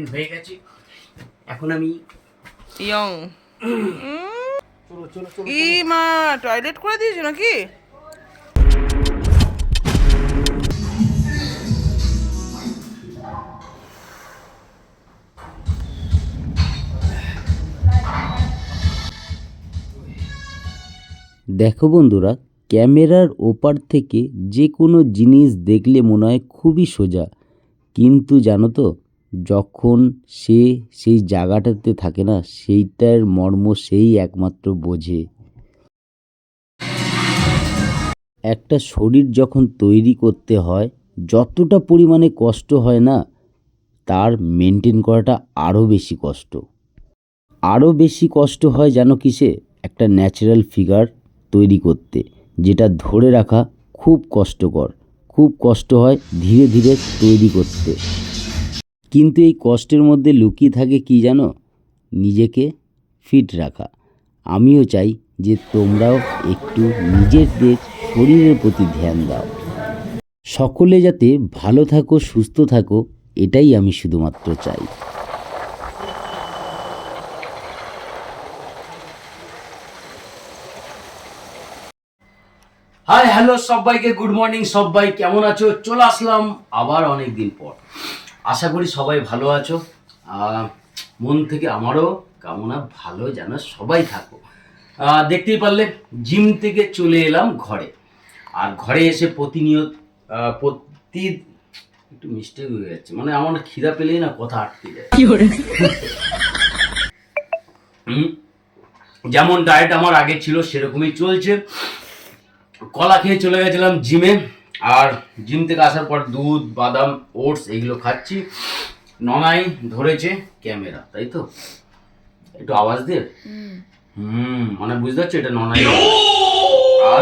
Maintain হয়ে গেছে। এখন আমি ইয়ং চলো চলো চলো ই মা টয়লেট করে দিয়েছো নাকি? দেখো বন্ধুরা, ক্যামেরার ওপার থেকে যে কোনো জিনিস দেখলে মনে হয় খুবই সোজা, কিন্তু জানো তো যখন সে সেই জায়গাটাতে থাকে না, সেইটার মর্ম সেই একমাত্র বোঝে। একটা শরীর যখন তৈরি করতে হয়, যতটা পরিমাণে কষ্ট হয় না, তার মেনটেন করাটা আরও বেশি কষ্ট। আরও বেশি কষ্ট হয় জানো কিসে? একটা ন্যাচারাল ফিগার তৈরি করতে, যেটা ধরে রাখা খুব কষ্টকর, খুব কষ্ট হয় ধীরে ধীরে তৈরি করতে। কিন্তু এই কষ্টের মধ্যে লুকিয়ে থাকে কি জানো? নিজেকে ফিট রাখা। আমিও চাই যে তোমরাও একটু নিজেদের শরীরের প্রতি ধ্যান দাও। সকলে যাতে ভালো থাকো, সুস্থ থাকো, এটাই আমি শুধুমাত্র চাই। হাই হ্যালো সবাইকে, গুড মর্নিং। সবাই কেমন আছো? চলে আসলাম আবার অনেক দিন পর। আশা করি সবাই ভালো আছো। মন থেকে আমারও কামনা ভালো যেন সবাই থাকো। দেখতেই পারলে জিম থেকে চলে এলাম ঘরে। আর ঘরে এসে প্রতিনিয়ত একটু মিস্টেক হয়ে যাচ্ছে, মানে আমার খিদা পেলেই না কথা আটকে যায়। যেমন ডায়েট আমার আগে ছিল সেরকমই চলছে। কলা খেয়ে চলে গেছিলাম জিমে, আর জিম থেকে আসার পর দুধ, বাদাম, ওটস এগুলো খাচ্ছি। ননাই ধরেছে ক্যামেরা, তাই তো? একটু আওয়াজ দে। মানে বুঝতে পারছো এটা ননাই। আর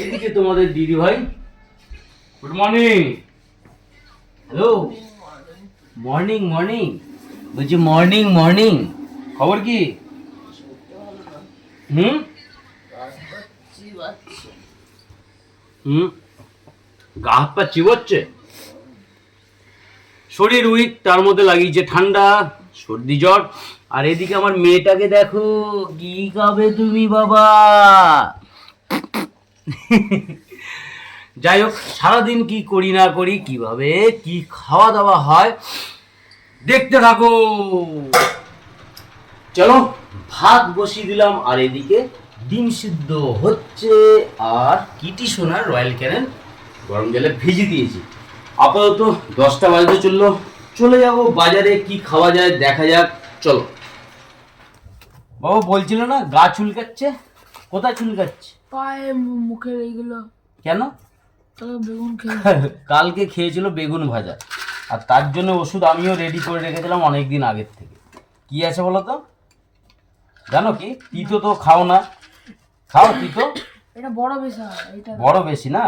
এদিকে তোমাদের দিদি ভাই, good morning. Hello, morning morning, বলছি মর্নিং মর্নিং। খবর কি? গা হাত পা চিবোচ্ছে, শরীর উইক, তার মধ্যে লাগিয়েছে ঠান্ডা, সর্দি, জ্বর। আর এদিকে আমার মেয়েটাকে দেখো, কি খাবে তুমি বাবা? যাই হোক, সারাদিন কি করি না করি, কিভাবে কি খাওয়া দাওয়া হয় দেখতে থাকো। চলো ভাত বসিয়ে দিলাম, আর এদিকে ডিম সিদ্ধ হচ্ছে, আর কিটি সোনার রয়্যাল ক্যানেন গরম জলে ভিজে দিয়েছি। আপাতত 10টা বাজতে চললো, চলে যাব বাজারে, কি খাওয়া যায় দেখা যাক। চলো। বাবা বলছিল না গা চুলকাচ্ছে, কোথায় চুলকাচ্ছে? পায়ে, মুখের এইগুলো। কেন? বেগুন কালকে খেয়েছিল বেগুন ভাজা, আর তার জন্য ওষুধ আমিও রেডি করে রেখেছিলাম অনেক দিন আগের থেকে। কি আছে বলো তো? জানো কি? তিতো তো খাও না, খাও তিতো? এটা বড় বেশি, এটা বড় বেশি না,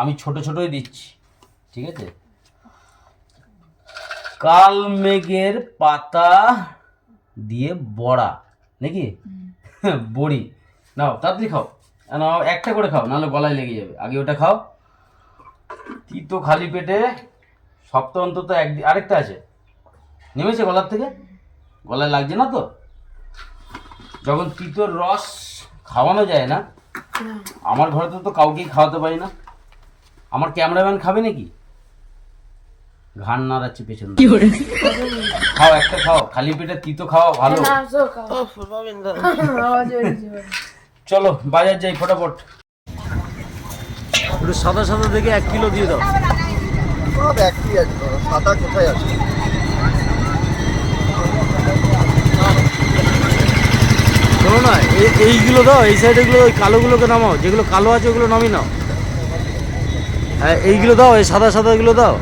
আমি ছোট ছোটই দিচ্ছি, ঠিক আছে? কাল মেঘের পাতা দিয়ে বড়া নাকি বড়ি, নাও তাড়াতাড়ি খাও, নাও একটা করে খাও, নাহলে গলায় লেগে যাবে। আগে ওটা খাও। তিতো খালি পেটে সপ্তাহ অন্তত একদিন। আরেকটা আছে, নেমেছে গলার থেকে? গলায় লাগছে না তো? যখন তিতোর রস খাওয়ানো যায় না, আমার ঘরে তো কাউকেই খাওয়াতে পারি না। আমার ক্যামেরাম্যান খাবে নাকি? ঘাড় নাড়াচ্ছে পেছন দিয়ে। খাও, একটা খাও, খালি পেটে তিতো খাওয়া ভালো। চলো বাজার যাই ফটাফট। একটু সাদা সাদা দেখে 1 কিলো দিয়ে দাও। সব একই আছে, সাদা কোথায় আছে? শোনো না, এইগুলো দাও, এই সাইডেগুলো, ওই কালোগুলোকে নামাও, যেগুলো কালো আছে ওগুলো নামিয়ে নাও। হ্যাঁ এইগুলো দাও, এই সাদা সাদাগুলো দাও।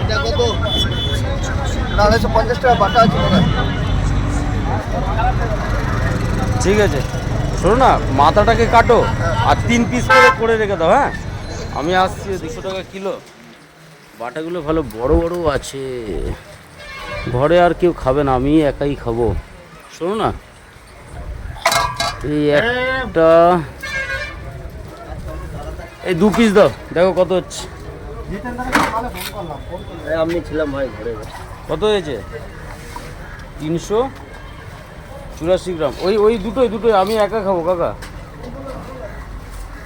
এটা কত? 250 টাকা বাটা আছে মনে হয়। ঠিক আছে, শোনো না, মাথাটাকে কাটো আর 3 পিস করে রেখে দাও। হ্যাঁ আমি আসছি। 200 টাকা কিলো। বাটাগুলো ভালো বড় বড় আছে, ঘরে আর কেউ খাবে না, আমি একাই খাবো। শোনো না, এই একটা এই 2 পিস দাও, দেখো কত হচ্ছে। আমি ছিলাম ভাই ঘরে। কত হয়েছে? 384 গ্রাম। ওই দুটোই আমি একা খাবো কাকা।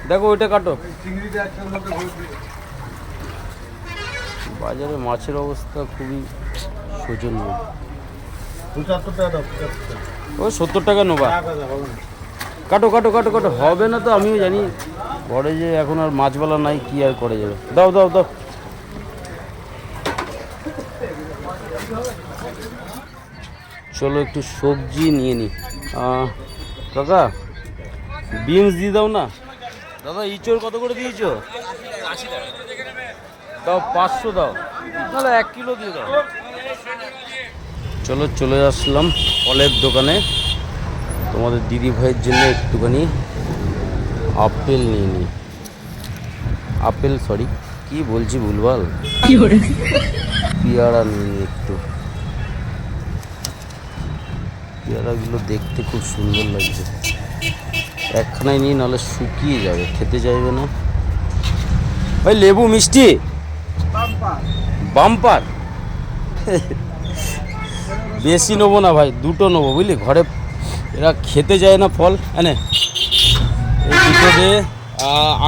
দেখো ওইটা কাটো। বাজারে মাছের অবস্থা খুবই শোচনীয়। 75 টাকা দাও। ওই 70 টাকা নেবা। কাটো কাটো কাটো কাটো, হবে না তো আমিও জানি। ঘরে যে এখন আর মাছওয়ালা নাই, কি আর করে যাবে। দাও দাও দাও। চলো একটু সবজি নিয়ে নিই। কাকা বিনস দিয়ে দাও না। দাদা ইঁচড় কত করে দিয়েছো? দাও 500 দাও, তাহলে 1 কিলো দিয়ে দাও। চলো চলে আসলাম ফলের দোকানে। তোমাদের দিদি ভাইয়ের জন্য একটুখানি আপেল নিয়ে নিই। আপেল সরি, কি বলছি ভুলভাল, পেয়ারা নিয়ে নিই একটু। পেয়ারাগুলো দেখতে খুব সুন্দর লাগছে। একখানাই নিই, নাহলে শুকিয়ে যাবে, খেতে চাইবে না। ভাই লেবু মিষ্টি বাম্পার। বেশি নেবো না ভাই, 2টো নেবো বুঝলি, ঘরে এরা খেতে যায় না ফল। এনে এই 2টো দে।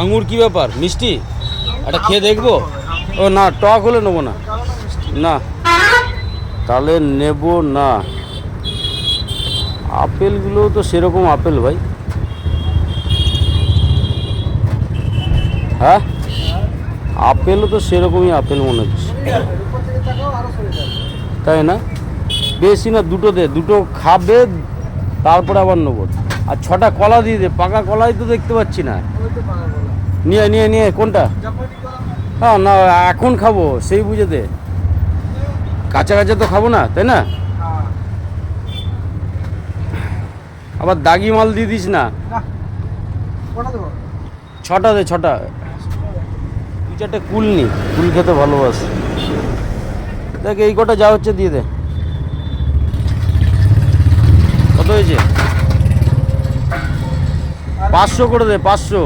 আঙুর কি ব্যাপার, মিষ্টি একটা খেয়ে দেখবো? ও না, টক হলে নেবো না। না তাহলে নেব না। আপেলগুলো তো সেরকম আপেল ভাই। হ্যাঁ আপেলও তো সেরকমই আপেল মনে হচ্ছে, তাই না? বেশি না, 2টো দে। 2টো খাবে, তারপরে আবার নেবো। আর 6টা কলা দিয়ে দে, পাকা কলাই তো দেখতে পাচ্ছি না। নিয়ে নিয়ে নিয়ে কোনটা? হ্যাঁ না এখন খাবো, সেই বুঝে দে। কাঁচা কাঁচা তো খাবো না, তাই না? আবার দাগি মাল দিয়ে দিস না। 6টা দে, 6টা। 2-4টে কুল নি, কুল খেতে ভালোবাসে। দেখ এই কটা যা হচ্ছে দিয়ে দে। কত হয়েছে? 500 করে দে, 500।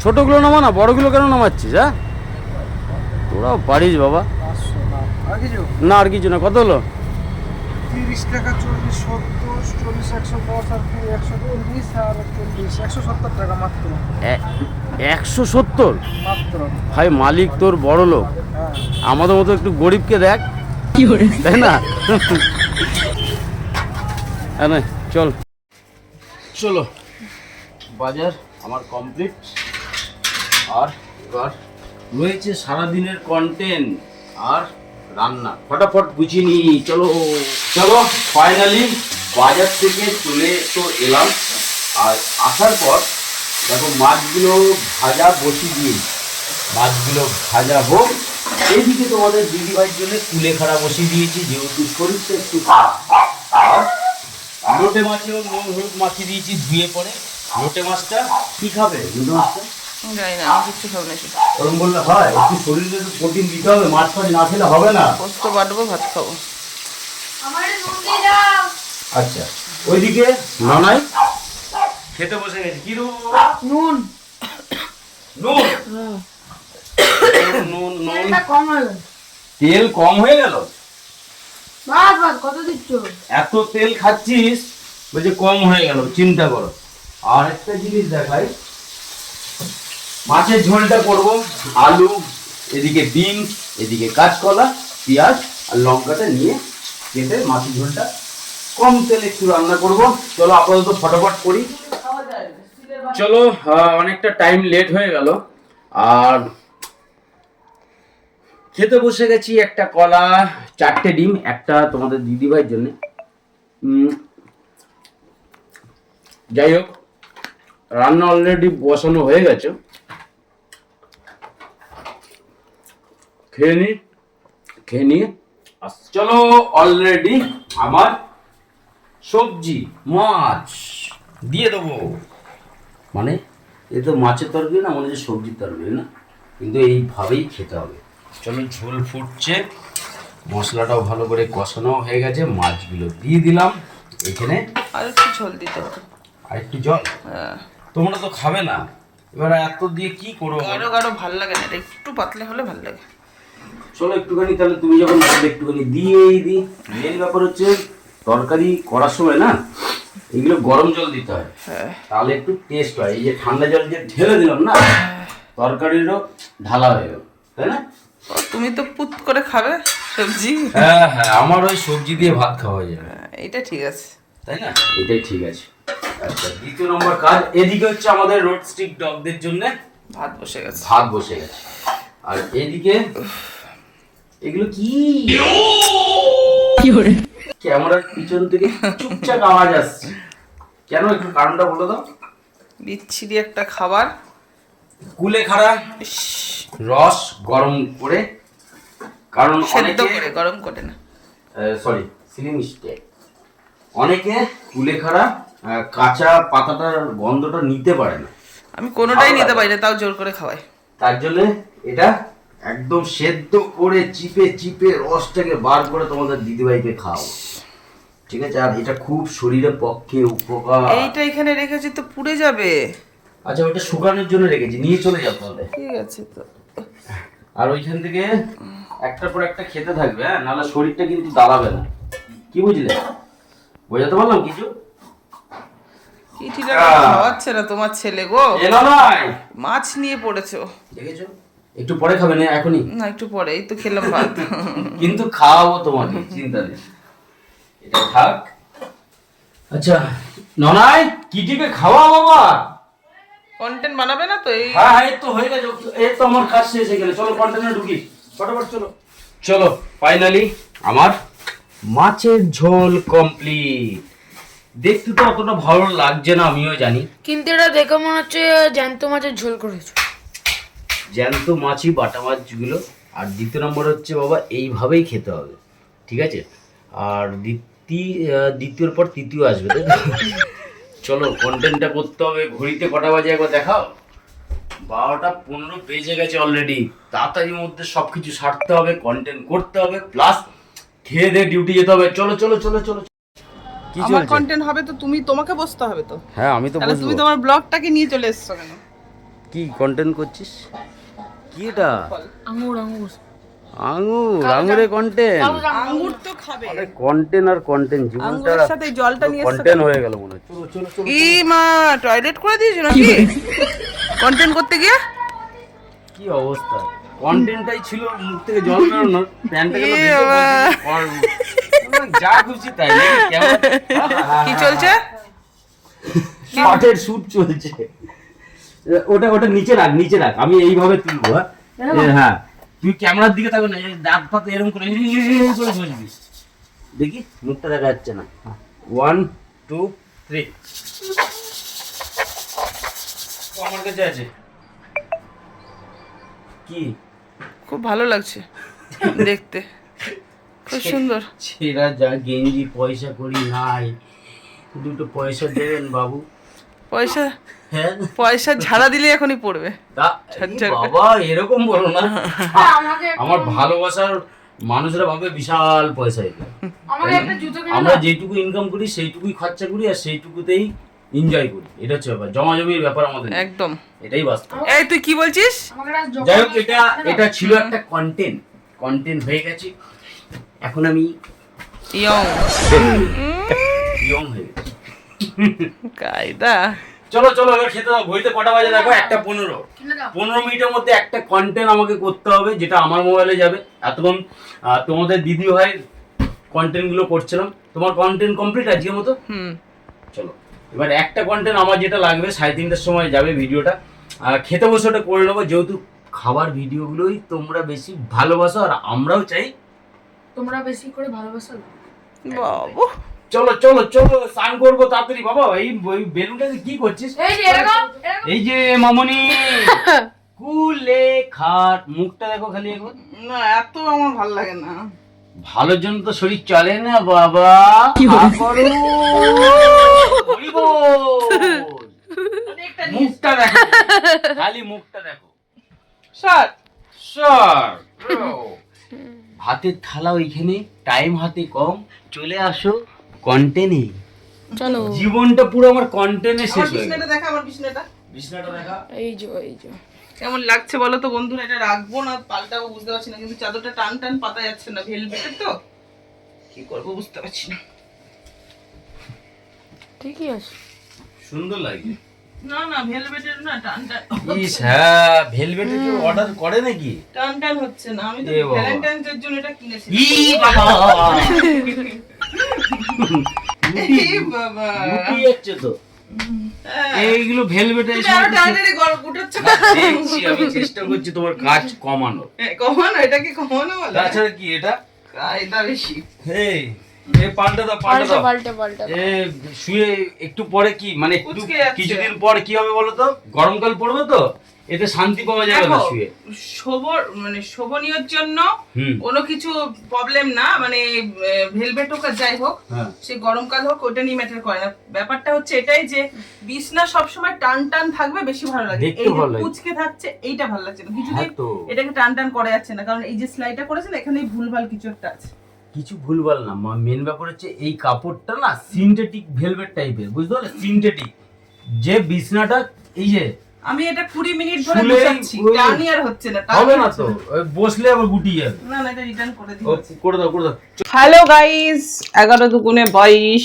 ছোটোগুলো নামা না, বড়গুলো কেন নামাচ্ছিস? হ্যাঁ তোরাও পারিস বাবা। না আর কিছু না। কত হলো? 30 টাকা 40 70 40 110 আর 119 আর 40 170 টাকা মাত্র। 170? মাত্র ভাই মালিক তোর বড় লোক, আমাদের মতো একটু গরিবকে দেখ, তাই না? হ্যাঁ চল চলো, বাজার আমার কমপ্লিট। আর এবার রয়েছে সারাদিনের কন্টেন্ট আর রান্না, ফটাফট বুঝিয়ে নিই। চলো চলো, ফাইনালি বাজার থেকে চলে তো এলাম। আর আসার পর দেখো মাছগুলো ভাজা বসিয়ে দিই। মাছগুলো ভাজা হোক, এইদিকে তোমাদের দিদিভাইয়ের জন্য কুলেখাড়া বসিয়ে দিয়েছি, যেহেতু শরীরটা একটু খারাপ। আর লোটে মাছেও নুন হলুদ মাখিয়ে দিয়েছি ধুয়ে পরে। লোটে মাছটা কি খাবে? লোটে মাছটা জানি না, আমি কিচ্ছু খাবো না সেটা। ওরকম বললে হয়? একটু শরীরে একটু প্রোটিন দিতে হবে, মাছ ফাছ না খেলে হবে না। পোস্ত বাটবো, ভাত খাবো। আচ্ছা ওইদিকে নানাই খেতে বসে গেছে। কি দেবো? নুন নুন নুন নুন। তেলটা কম হয়ে গেল। তেল কম হয়ে গেল? বাস বাস, কত দিচ্ছ? এত তেল খাচ্ছিস, বলছে কম হয়ে গেল, চিন্তা করো। আর একটা জিনিস দেখাই, মাছের ঝোলটা করব। আলু, এদিকে বিনস, এদিকে কাঁচকলা, পেঁয়াজ আর লঙ্কাটা নিয়ে কেটে মাছের ঝোলটা কম তেলে একটু রান্না করব। চলো আপাতত ফটাফট করি। চলো অনেকটা টাইম লেট হয়ে গেল। আর খেতে বসে গেছি। একটা কলা, 4টে ডিম, একটা তোমাদের দিদিভাইয়ের জন্য। যাই হোক, রান্না অলরেডি বসানো হয়ে গেছে। খেয়ে নিয়ে চলো। অলরেডি আমার সবজি মাছ দিয়ে দেবো। মানে এ তো মাছের তরকারি না, মনে হচ্ছে সবজির তরকারি না, কিন্তু এইভাবেই খেতে হবে। চলো ঝোল ফুটছে, মশলাটাও ভালো করে কষানো হয়ে গেছে, মাছগুলো দিয়ে দিলাম এখানে। আর একটু ঝোল দিতে হবে। আর একটু জল। হ্যাঁ। তোমরা তো খাবে না, এবার এত দিয়ে কি করবো? গাঢ় গাঢ় ভাল লাগে না, এটা একটু পাতলা হলে ভাল লাগে। চলো একটুখানি, তাহলে তুমি যখন বললে একটুখানি দিয়েই দিই। মেন ব্যাপার হচ্ছে তরকারি করার সময় না এগুলো গরম জল দিতে হয়, হ্যাঁ তাহলে একটু টেস্ট হয়। এই যে ঠান্ডা জল যে ঢেলে দিলাম না, তরকারিরও ঢালা হয়ে গেল, তাই না? ও, তুমি তো পুত করে খাবে সবজি। হ্যাঁ হ্যাঁ, আমার ওই সবজি দিয়ে ভাত খাওয়া যাবে, এইটা ঠিক আছে। তাই না? এটাই ঠিক আছে। আচ্ছা, দ্বিতীয় নম্বর কাজ, এদিকে হচ্ছে আমাদের রোড স্টিক ডগদের জন্য ভাত বসে গেছে। ভাত বসে গেছে। আর এদিকে এগুলো কি ক্যামেরার পিছন থেকে চুপচাপ আওয়াজ আসছে কেন? একটু কারণটা বলে দাও। বিচ্ছিরি একটা খাবার, কুলেখাড়া রস গরম করে, কারণ সেদ্ধ অনেকে করে, গরম করে না। সরি সিলি মিস্টেক, অনেকে কুলেখাড়া কাঁচা পাতাটার গন্ধটা নিতে পারে না, আমি কোনোটাই নিতে পারি না, তাও জোর করে খাওয়াই। তার জন্য এটা একদম সেদ্ধ করে চিপে চিপে রসটাকে বার করে তোমাদের দিদিভাইকে খাও, ঠিক আছে? আর এটা খুব শরীরের পক্ষে উপকার। এইটা এখানে রেখেছি তো পুড়ে যাবে। আচ্ছা, ওটা শুকানোর জন্য রেখেছি, নিয়ে চলে যাও তাহলে। ঠিক আছে তো। আর ওইখান থেকে একটার পর একটা খেতে থাকবে, হ্যাঁ, নাহলে শরীরটা কিন্তু দাঁড়াবে না, কি বুঝলে? বোঝাতে পারলাম কিছু? চিঠিটা খাওয়াচ্ছে না তোমার ছেলে গো, এলো নাই, মাছ নিয়ে পড়েছো। দেখেছো? একটু পরে খাবে না, এখনই? না, একটু পরে, এই তো খেলাম ভাত। কিন্তু খাওয়াবো তোমাকে, চিন্তা নেই, এটা থাক। আচ্ছা ননাই, কিটিকে খাওয়া বাবা। কন্টেন্ট বানাবে না তো? এই হ্যাঁ হ্যাঁ, এই তো হয়ে গেছে, এই তো আমার কাজ শেষ হয়ে গেলে। চলো কন্টেনার ঢুকি ফটাফট, চলো চলো। ফাইনালি আমার মাছের ঝোল কমপ্লিট। দেখতে তো অতটা ভালো লাগছে না, আমিও জানি, কিন্তু এটা দেখে মনে হচ্ছে জ্যান্ত মাছের ঝোল করেছো। জ্যান্ত মাছই, বাটা মাছগুলো। আর দ্বিতীয় নম্বর হচ্ছে বাবা, এইভাবেই খেতে হবে, ঠিক আছে? আর দ্বিতীয়র পর তৃতীয় আসবে, তাই তো? চলো কন্টেন্টটা করতে হবে। ঘড়িতে কটা বাজে একবার দেখাও? 12:15 বেজে গেছে অলরেডি। তাড়াতাড়ির মধ্যে সবকিছু সারতে হবে, কন্টেন্ট করতে হবে, প্লাস খেয়ে দিয়ে ডিউটি যেতে হবে। চলো চলো চলো চলো। কি আমার চলছে? কন্টেন্ট হবে তো তোমাকে বসতে হবে তো। হ্যাঁ, আমি তো তাহলে বসবো। তুমি তোমার ব্লগটাকে নিয়ে চলে এসছো কেন? কি কন্টেন্ট করছিস? কি এটা? আঙুর আঙুর আঙুরে কন্টেন্ট? আঙ্গুর তো খাবে। আরে কন্টেন্ট আর কন্টেন্ট, জীবনটা আঙ্গুরের সাথে এই জলটা নিয়ে এসছো কন্টেন্ট হয়ে গেল মনে হয়। চলো চলো চলো। ই মা, টয়লেট করে দিয়েছো নাকি কন্টেন্ট করতে গিয়ে? কি অবস্থা, কন্টেন্টটাই ছিল মুখ থেকে জল বেরোনোর, প্যান্টটাকে এ বাবা। যা খুশি তাই নাকি? কেমন কি চলছে? শর্টের শুট চলছে। ওটা ওটা নিচে রাখ, নিচে রাখ, আমি এইভাবে তুলবো। হ্যাঁ হ্যাঁ, তুই ক্যামেরার দিকে থাকো না, দাঁত ফাত এরকম করে করে বসবি। দেখি মুখটা দেখা যাচ্ছে না। 1 2 3 আমার কাছে আছে। কি খুব ভালো লাগছে দেখতে, খুব সুন্দর। ছেঁড়া যা গেঞ্জি, পয়সা করি নাই, দুটো পয়সা দেবেন বাবু। পয়সা হ্যাঁ পয়সা ঝাড়া দিলে এখনই পড়বে। বাবা, এরকম বলো না। আমার ভালোবাসার মানুষরা ভাবে বিশাল পয়সা এটা। আমরা যেটুকু ইনকাম করি সেইটুকুই খরচা করি, আর সেইটুকুতেই এনজয় করি। এটা হচ্ছে ব্যাপার, জমাজমির ব্যাপার আমাদের, একদম এটাই বাস্তব। এই তুই কি বলছিস? যাই হোক, এটা ছিল একটা কন্টেন্ট হয়ে গেছে। এখন আমি ইয়ং ইয়ং হয়ে গেছি। কায়দা। চলো চলো, এবার খেতে দাও। ঘড়িতে কটা বাজে দেখো? 1:15। 15 মিনিটের মধ্যে একটা কন্টেন্ট আমাকে করতে হবে, যেটা আমার মোবাইলে যাবে। এতক্ষণ তোমাদের দিদি ভাই কন্টেন্ট গুলো করছিলাম। তোমার কন্টেন্ট কমপ্লিট আজকের মতো? চলো এবার একটা কন্টেন্ট আমার যেটা লাগবে, 3:30টার সময় যাবে ভিডিওটা। খেতে বসে ওটা করে নেবো, যেহেতু খাবার ভিডিওগুলোই তোমরা বেশি ভালোবাসো, আর আমরাও চাই তোমরা বেশি করে ভালোবাসো। বাবু চলো চলো চলো, স্নান করবো তাড়াতাড়ি। বাবা, এই বেলুনটা কি করছিস? এই যে মামনি কুলে খাট, মুখটা দেখো খালি একবার। না, এত আমার ভালো লাগে না। ভালোর জন্য তো শরীর চলে না বাবা। মুখটা দেখো, খালি মুখটা দেখো। স্যার ভাতের থালা ওইখানে, টাইম হাতে কম, চলে আসো কন্টেন্টে। চলো, জীবনটা পুরো আমার কন্টেন্টে শেষ আমার হয়ে গেল। বিছনাটা দেখা, আমার বিছনাটা বিছনাটা দেখা। এই যে কেমন লাগছে বলো তো বন্ধুরা? এটা রাখবো না পাল্টাবো বুঝতে পারছি না, কিন্তু চাদরটা টান টান পাতা যাচ্ছে না, ভেলভেটের তো কি করবো বুঝতে পারছি না। ঠিকই আছে। সুন্দর লাগছে। না না ভেলভেটের না, টান টান ইস হ্যাঁ, ভেলভেটের অর্ডার করে নাকি? টান টান হচ্ছে না। আমি তো এ বাবা। ভ্যালেন্টাইন্স এর জন্য এটা কিনেছি। ই বাবা, এই বাবা, গুটি যাচ্ছে তো। এইগুলো ভেলভেটের তুমি আরো টানাটানি গল্প উঠাচ্ছ না? দেখছি, আমি চেষ্টা করছি তোমার কাজ কমানো। কমানো, এটাকে কমানো বলে? তাছাড়া কি এটা? এটা বেশি। এই এ পাল্টা দাও, পাল্টা দাও। পাল্টা এ শুয়ে একটু পরে কি মানে একটু কুঁচকে যাচ্ছে। কিছুদিন পর কি হবে বলো তো? গরমকাল পড়বে তো, এতে শান্তি পাওয়া যাবে না দেখো, শুয়ে। মানে শোভনীয়র জন্য হুম। কোনো কিছু প্রবলেম না, মানে ভেলভেট হোক আর যাই হোক, হ্যাঁ। সে গরমকাল হোক, ওটা নিয়ে ম্যাটার করে না। ব্যাপারটা হচ্ছে এটাই যে বিছনা সবসময় টান টান থাকবে, বেশি ভালো লাগে। দেখতে এই যে ভালো লাগে। কুচকে থাকছে, এইটা ভালো লাগছে না কিছুদিন। হ্যাঁ তো। এটাকে টান টান করা যাচ্ছে না, কারণ এই যে সেলাইটা করেছেন এখানে ভুলভাল কিছু একটা আছে। কিছু ভুলভাল না, মেন ব্যাপার হচ্ছে এই কাপড়টা না সিনথেটিক ভেলভেট টাইপের, বুঝতে পারলে? সিনথেটিক যে বিছনাটা, এই যে আমি এটা 20 মিনিট ধরে শুলেই বসাচ্ছি, ওই- টানই আর হচ্ছে না, হবে না তো, ওই বসলে আবার গুটি যাবে। না না, এটা রিটার্ন করে দিই। করে দাও, করে দাও। হ্যালো গাইস, 11 দুগুণে 22।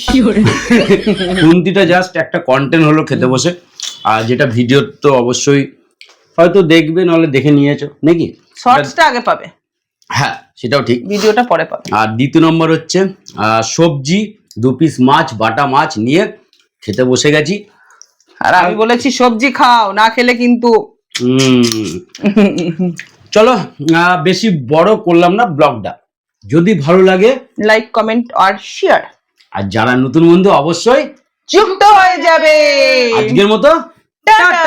খুন্তিটা জাস্ট একটা কন্টেন্ট হলো খেতে বসে, আর যেটা ভিডিও তো অবশ্যই হয়তো দেখবে, নাহলে দেখে নিয়েছো নাকি? শর্টসটা আগে পাবে, হ্যাঁ সেটাও ঠিক। ভিডিওটা পরে পাবে। আর দ্বিতীয় নম্বর হচ্ছে সবজি, 2 পিস মাছ, বাটা মাছ নিয়ে খেতে বসে গেছি। আর আমি বলেছি সবজি খাও, না খেলে কিন্তু চলো বেশি বড় করলাম না ব্লগটা, যদি ভালো লাগে লাইক, কমেন্ট আর শেয়ার, আর যারা নতুন বন্ধু অবশ্যই যুক্ত হয়ে যাবে। আজকের মতো টাটা।